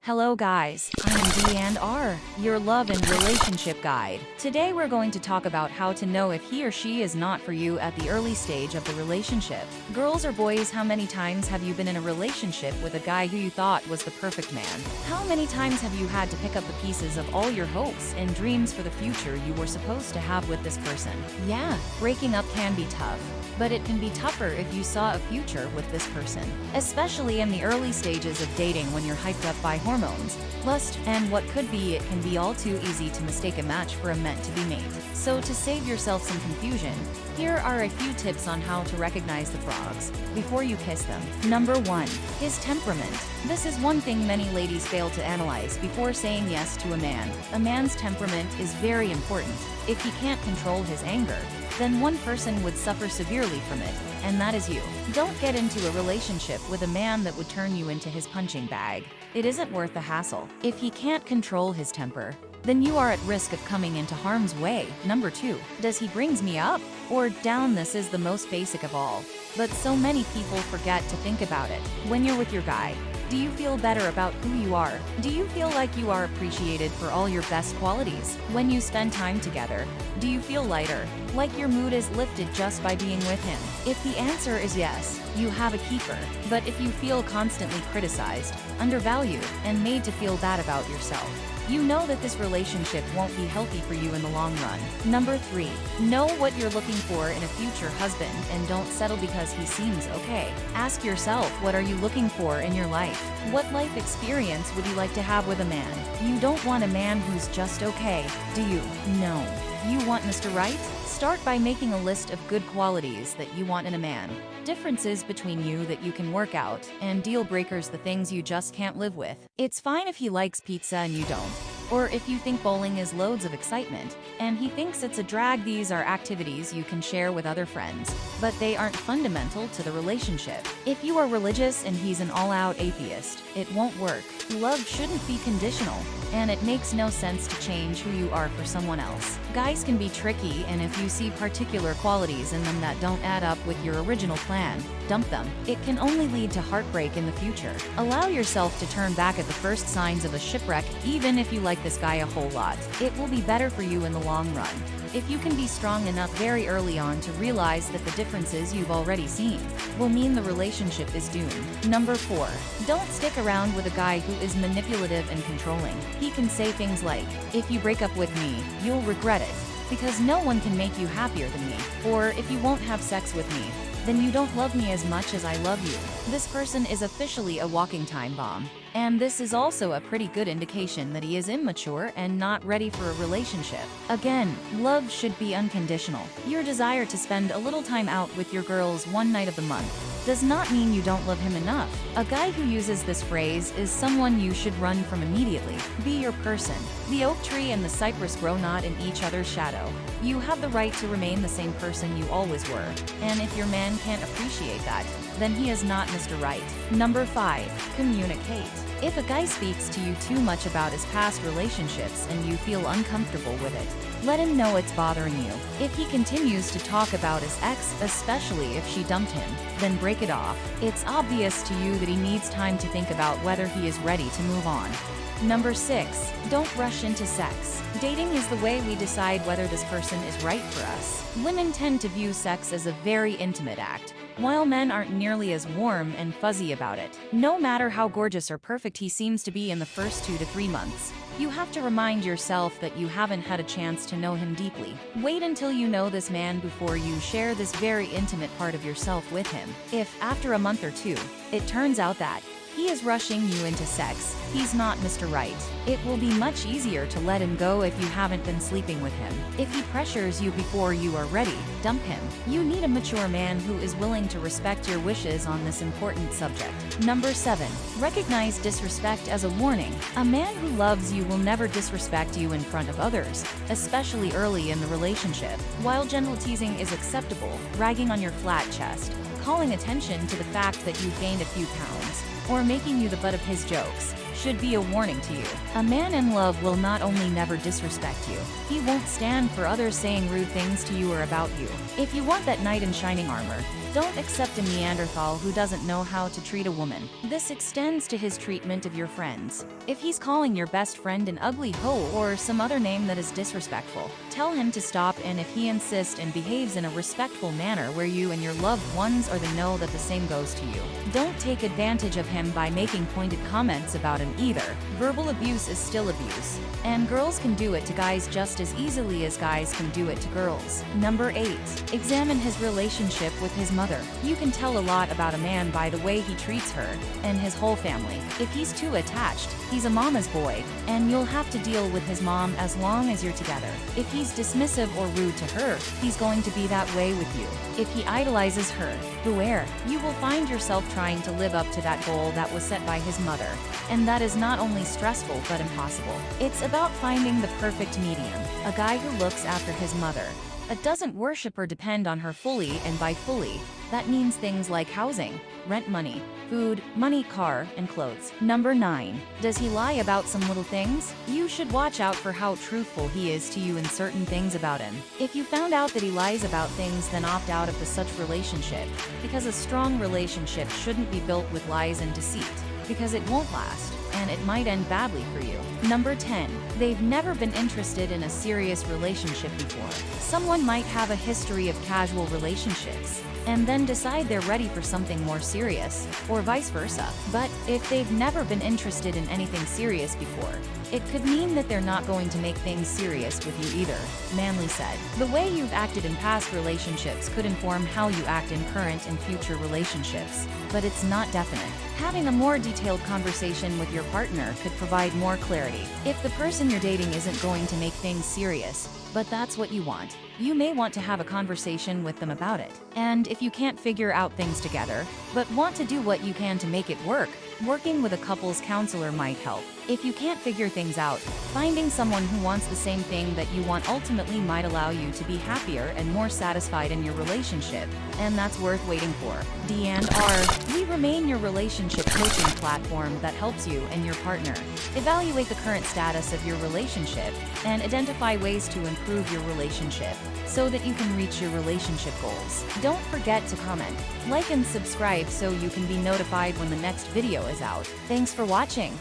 Hello guys, I'm D and R, your love and relationship guide. Today we're going to talk about how to know if he or she is not for you at the early stage of the relationship. Girls or boys, how many times have you been in a relationship with a guy who you thought was the perfect man? How many times have you had to pick up the pieces of all your hopes and dreams for the future you were supposed to have with this person? Yeah, breaking up can be tough. But it can be tougher if you saw a future with this person, especially in the early stages of dating when you're hyped up by hormones, lust, and what could be. It can be all too easy to mistake a match for a meant-to-be mate. So to save yourself some confusion, here are a few tips on how to recognize the frogs before you kiss them. Number 1. His temperament. This is one thing many ladies fail to analyze before saying yes to a man. A man's temperament is very important. If he can't control his anger, then one person would suffer severely from it, and that is you. Don't get into a relationship with a man that would turn you into his punching bag. It isn't worth the hassle. If he can't control his temper, then you are at risk of coming into harm's way. Number 2. Does he brings me up or down? This is the most basic of all, but so many people forget to think about it. When you're with your guy, do you feel better about who you are? Do you feel like you are appreciated for all your best qualities? When you spend time together, do you feel lighter, like your mood is lifted just by being with him? If the answer is yes, you have a keeper. But if you feel constantly criticized, undervalued, and made to feel bad about yourself, you know that this relationship won't be healthy for you in the long run. Number 3. Know what you're looking for in a future husband and don't settle because he seems okay. Ask yourself, what are you looking for in your life? What life experience would you like to have with a man? You don't want a man who's just okay, do you? No. You want Mr. Right? Start by making a list of good qualities that you want in a man. Differences between you that you can work out, and deal breakers, the things you just can't live with. It's fine if he likes pizza and you don't. Or if you think bowling is loads of excitement, and he thinks it's a drag. These are activities you can share with other friends, but they aren't fundamental to the relationship. If you are religious and he's an all-out atheist, it won't work. Love shouldn't be conditional, and it makes no sense to change who you are for someone else. Guys can be tricky, and if you see particular qualities in them that don't add up with your original plan, dump them. It can only lead to heartbreak in the future. Allow yourself to turn back at the first signs of a shipwreck, even if you like this guy a whole lot. It will be better for you in the long run if you can be strong enough very early on to realize that the differences you've already seen will mean the relationship is doomed. Number 4. Don't stick around with a guy who is manipulative and controlling. He can say things like, if you break up with me, you'll regret it, because no one can make you happier than me. Or if you won't have sex with me, then you don't love me as much as I love you. This person is officially a walking time bomb. And this is also a pretty good indication that he is immature and not ready for a relationship. Again, love should be unconditional. Your desire to spend a little time out with your girls one night of the month does not mean you don't love him enough. A guy who uses this phrase is someone you should run from immediately. Be your person. The oak tree and the cypress grow not in each other's shadow. You have the right to remain the same person you always were. And if your man can't appreciate that, then he is not Mr. Right. Number 5. Communicate. If a guy speaks to you too much about his past relationships and you feel uncomfortable with it, let him know it's bothering you. If he continues to talk about his ex, especially if she dumped him, then break it off. It's obvious to you that he needs time to think about whether he is ready to move on. Number 6. Don't rush into sex. Dating is the way we decide whether this person is right for us. Women tend to view sex as a very intimate act, while men aren't nearly as warm and fuzzy about it. No matter how gorgeous or perfect he seems to be in the first 2 to 3 months, you have to remind yourself that you haven't had a chance to know him deeply. Wait until you know this man before you share this very intimate part of yourself with him. If, after a month or 2, it turns out that he is rushing you into sex, he's not Mr. Right. It will be much easier to let him go if you haven't been sleeping with him. If he pressures you before you are ready, dump him. You need a mature man who is willing to respect your wishes on this important subject. Number 7. Recognize disrespect as a warning. A man who loves you will never disrespect you in front of others, especially early in the relationship. While gentle teasing is acceptable, ragging on your flat chest, calling attention to the fact that you've gained a few pounds, or making you the butt of his jokes should be a warning to you. A man in love will not only never disrespect you, he won't stand for others saying rude things to you or about you. If you want that knight in shining armor, Don't accept a Neanderthal who doesn't know how to treat a woman. This extends to his treatment of your friends. If he's calling your best friend an ugly hoe or some other name that is disrespectful, tell him to stop, and if he insists and behaves in a respectful manner where you and your loved ones are, then know that the same goes to you. Don't take advantage of him by making pointed comments about him either. Verbal abuse is still abuse. And girls can do it to guys just as easily as guys can do it to girls. Number 8. Examine his relationship with his mother. You can tell a lot about a man by the way he treats her and his whole family. If he's too attached, he's a mama's boy, and you'll have to deal with his mom as long as you're together. If he's dismissive or rude to her, he's going to be that way with you. If he idolizes her, beware. You will find yourself trying to live up to that goal that was set by his mother. And that is not only stressful but impossible. It's about finding the perfect medium, a guy who looks after his mother, but doesn't worship or depend on her fully, and by fully, that means things like housing, rent money, food, money, car, and clothes. Number 9. Does he lie about some little things? You should watch out for how truthful he is to you in certain things about him. If you found out that he lies about things, then opt out of such relationship, because a strong relationship shouldn't be built with lies and deceit, because it won't last, and it might end badly for you. Number 10. They've never been interested in a serious relationship before. Someone might have a history of casual relationships, and then decide they're ready for something more serious, or vice versa. But if they've never been interested in anything serious before, it could mean that they're not going to make things serious with you either. Manly said. The way you've acted in past relationships could inform how you act in current and future relationships, but it's not definite. Having a more detailed conversation with your partner could provide more clarity. If the person you're dating isn't going to make things serious, but that's what you want, you may want to have a conversation with them about it. And if you can't figure out things together, but want to do what you can to make it work, working with a couples counselor might help. If you can't figure things out, finding someone who wants the same thing that you want ultimately might allow you to be happier and more satisfied in your relationship, and that's worth waiting for. D&R, we remain your relationship coaching platform that helps you and your partner evaluate the current status of your relationship and identify ways to improve your relationship so that you can reach your relationship goals. Don't forget to comment, like, and subscribe so you can be notified when the next video is out. Thanks for watching.